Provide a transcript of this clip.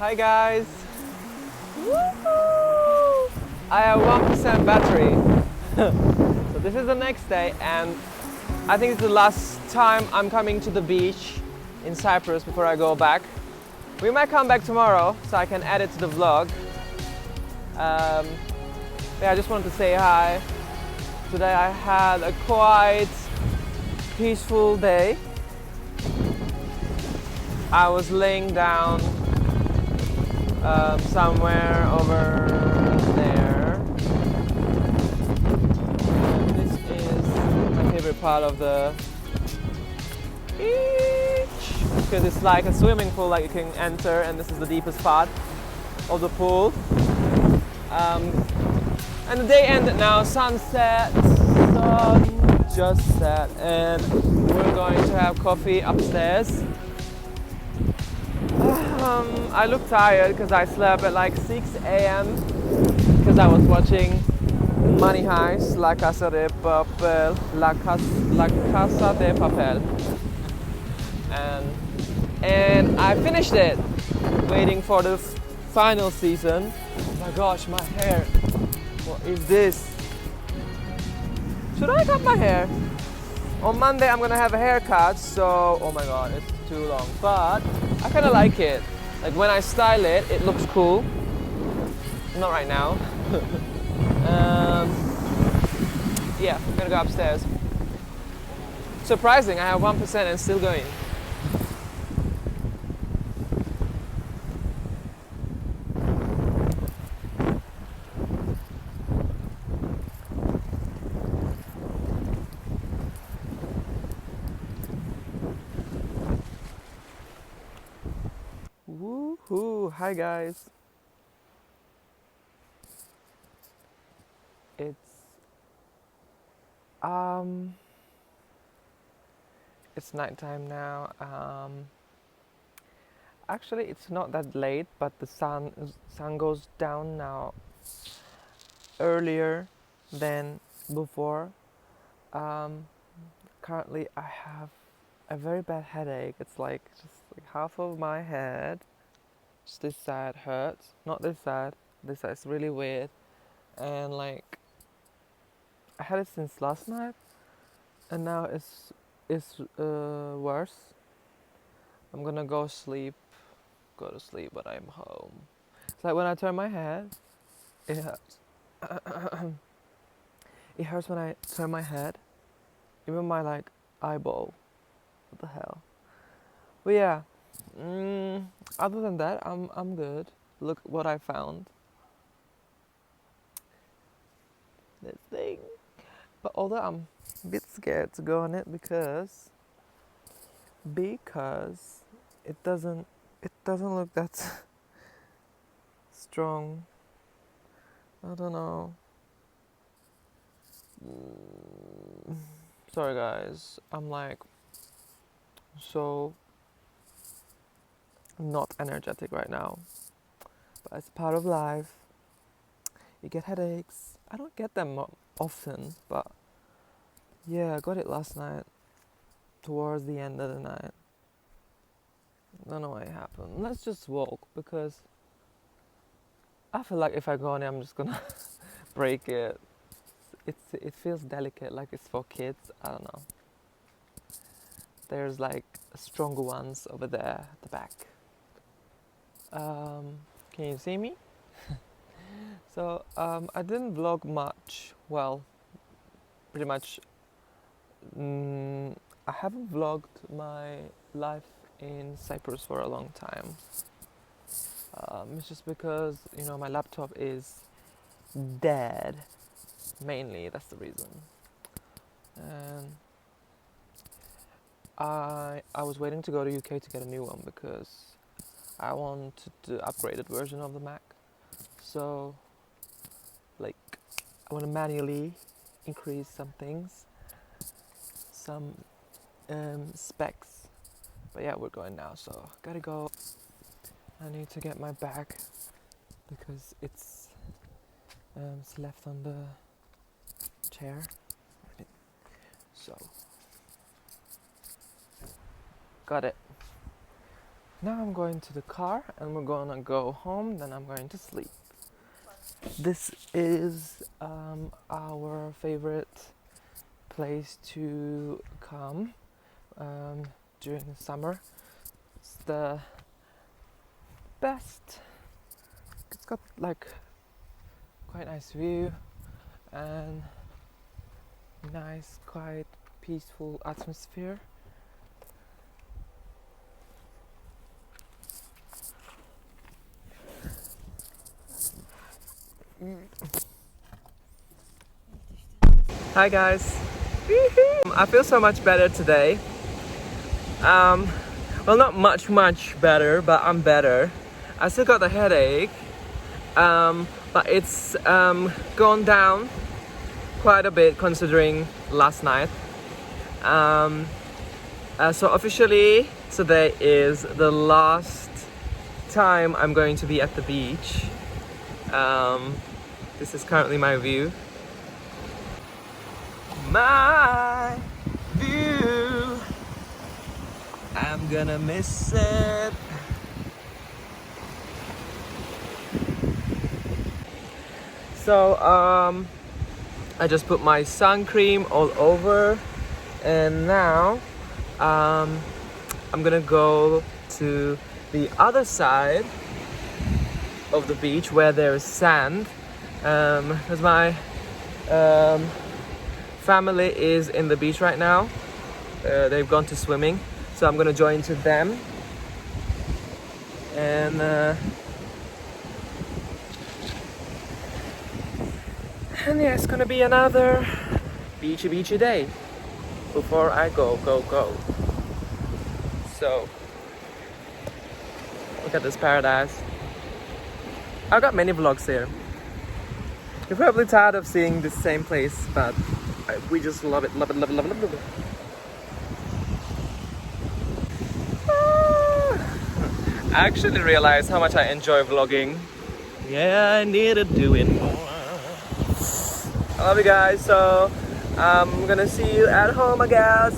Hi guys! Woo-hoo! I have 1% battery. So this is the next day and I think it's the last time I'm coming to the beach in Cyprus before I go back. We might come back tomorrow so I can add it to the vlog. Yeah, I just wanted to say hi. Today I had a quite peaceful day. I was laying down somewhere over there. And this is my favorite part of the beach because it's like a swimming pool, like you can enter, and this is the deepest part of the pool. And the day ended now, sunset, sun just set, and we're going to have coffee upstairs. I look tired because I slept at like 6 a.m. because I was watching Money Heist, La Casa de Papel, La Casa de Papel, and I finished it, waiting for the final season. Oh my gosh, my hair! What is this? Should I cut my hair? On Monday I'm gonna have a haircut, so oh my god, it's too long, but I kind of like it. Like when I style it, it looks cool. Not right now. Yeah, I'm gonna go upstairs. Surprising, I have 1% and still going. Woohoo! Hi guys. It's um it's nighttime now. Actually it's not that late, but the sun goes down now earlier than before. Um, Currently I have a very bad headache. It's like just like half of my head. Just this side hurts. Not this side. This side's really weird. And like I had it since last night, and now it's worse. I'm gonna go to sleep when I'm home. It's like when I turn my head, it hurts. It hurts when I turn my head, even my like eyeball. What the hell? But yeah, other than that, I'm good. Look what I found. This thing. But although I'm a bit scared to go on it because it doesn't look that strong. I don't know. Sorry guys, I'm like so not energetic right now. But it's part of life. You get headaches. I don't get them often, but yeah, I got it last night towards the end of the night. I don't know what happened. Let's just walk because I feel like if I go on it, I'm just gonna break it. It feels delicate, like it's for kids. I don't know. There's like stronger ones over there at the back. Can you see me? So I didn't vlog much. Well, pretty much. I haven't vlogged my life in Cyprus for a long time. It's just because my laptop is dead. Mainly, that's the reason. And I was waiting to go to UK to get a new one because I wanted the upgraded version of the Mac. So, like, I want to manually increase some things, some specs. But yeah, we're going now, so gotta go. I need to get my bag because it's left on the chair. So, got it. Now I'm going to the car and we're gonna go home, then I'm going to sleep. This is our favorite place to come during the summer. It's the best. It's got like quite nice view and nice, quiet, peaceful atmosphere. Hi guys. I feel so much better today. Well, not much better, but I'm better. I still got the headache, but it's gone down quite a bit considering last night. So officially today is the last time I'm going to be at the beach. This is currently my view. My view. I'm gonna miss it. So I just put my sun cream all over, and now I'm gonna go to the other side of the beach where there's sand, because my family is in the beach right now. They've gone to swimming, so I'm gonna join to them, and yeah, it's gonna be another beachy day before I go. So look at this paradise. I've got many vlogs here. You're probably tired of seeing the same place, but we just love it. I actually realized how much I enjoy vlogging. Yeah, I need to do it more. I love you guys, so I'm gonna see you at home, I guess.